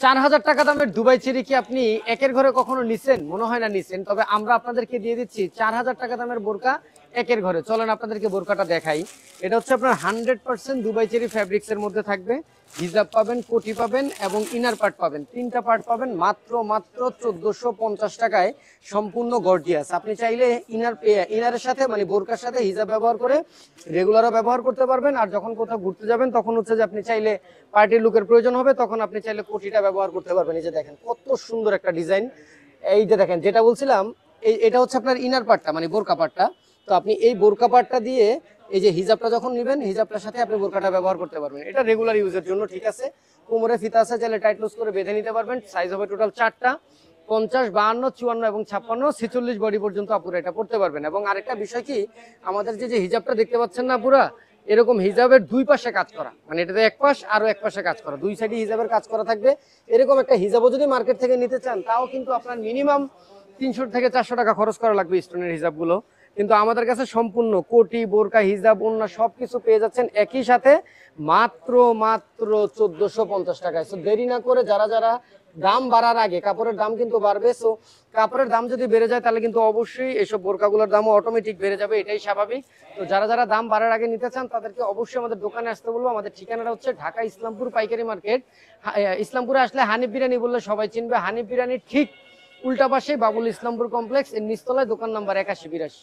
4000 টাকা দামের Dubai cherry কি আপনি একের ঘরে কখনো নিছেন? মনে হয় না নিছেন। তবে আমরা আপনাদেরকে দিয়ে দিচ্ছি 4000 টাকা দামের বোরকা একের ঘরে। চলেন আপনাদেরকে বোরকাটা দেখাই। এটা হচ্ছে আপনার 100% দুবাই চেরি ফ্যাব্রিক্স এর মধ্যে থাকবে। হিজাব পাবেন, কোটি পাবেন এবং ইনার পার্ট পাবেন। তিনটা পার্ট পাবেন মাত্র 1450 টাকায়, সম্পূর্ণ গর্জিয়াস। আপনি চাইলে ইনারের সাথে মানে বোরকার সাথে হিজাব ব্যবহার করে রেগুলারও ব্যবহার করতে পারবেন। আর যখন কোথাও ঘুরতে যাবেন তখন হচ্ছে যে আপনি চাইলে পার্টির লুকের প্রয়োজন হবে, তখন আপনি চাইলে কোটিটা ব্যবহার করতে পারবেন। এই যে দেখেন কত সুন্দর একটা ডিজাইন। এই যে দেখেন যেটা বলছিলাম, এটা হচ্ছে আপনার ইনার পার্টটা মানে বোরকা পার্টটা। তো আপনি এই বোরকা পার্টটা দিয়ে এই যে হিজাবটা যখন নেবেন, হিজাবটার সাথে আপনি বোরকাটা ব্যবহার করতে পারবেন। এটা রেগুলার ইউজের জন্য, ঠিক আছে। কোমরে ফিতা আছে, চাইলে টাইট লুজ করে বেঁধে নিতে পারবেন। সাইজ হবে টোটাল 4টা, 50, 52, 54 এবং 56, 46 বডি পর্যন্ত আপুরা এটা পড়তে পারবেন। এবং আরেকটা বিষয় কি, আমাদের যে হিজাবটা দেখতে পাচ্ছেন না পুরা, এরকম হিজাবের দুই পাশে কাজ করা, মানে এটাতে এক পাশ আরো এক পাশে কাজ করা, দুই সাইডে হিজাবের কাজ করা থাকবে। এরকম একটা হিজাবও যদি মার্কেট থেকে নিতে চান, তাও কিন্তু আপনার মিনিমাম 300 থেকে 400 টাকা খরচ করা লাগবে স্টোনের হিজাবগুলো। কিন্তু আমাদের কাছে সম্পূর্ণ কোটি, বোরকা, হিজাব, ওন্না সবকিছু পেয়ে যাচ্ছেন একই সাথে মাত্র 1450 টাকায়। সো দেরি না করে যারা যারা, দাম বাড়ার আগে, কাপড়ের দাম কিন্তু বাড়বে, সো কাপড়ের দাম যদি বেড়ে যায় তাহলে কিন্তু অবশ্যই এইসব বোরকাগুলোর দামও অটোমেটিক বেড়ে যাবে, এটাই স্বাভাবিক। তো যারা যারা দাম বাড়ার আগে নিতে চান তাদেরকে অবশ্যই আমাদের দোকানে আসতে বলবো। আমাদের ঠিকানাটা হচ্ছে ঢাকা ইসলামপুর পাইকারি মার্কেট। ইসলামপুরে আসলে হানিফ বিরিয়ানি বললে সবাই চিনবে। হানিফ বিরিয়ানির ঠিক উল্টা পাশে বাবুল ইসলামপুর কমপ্লেক্স, এর নিচতলায় দোকান নাম্বার 8182।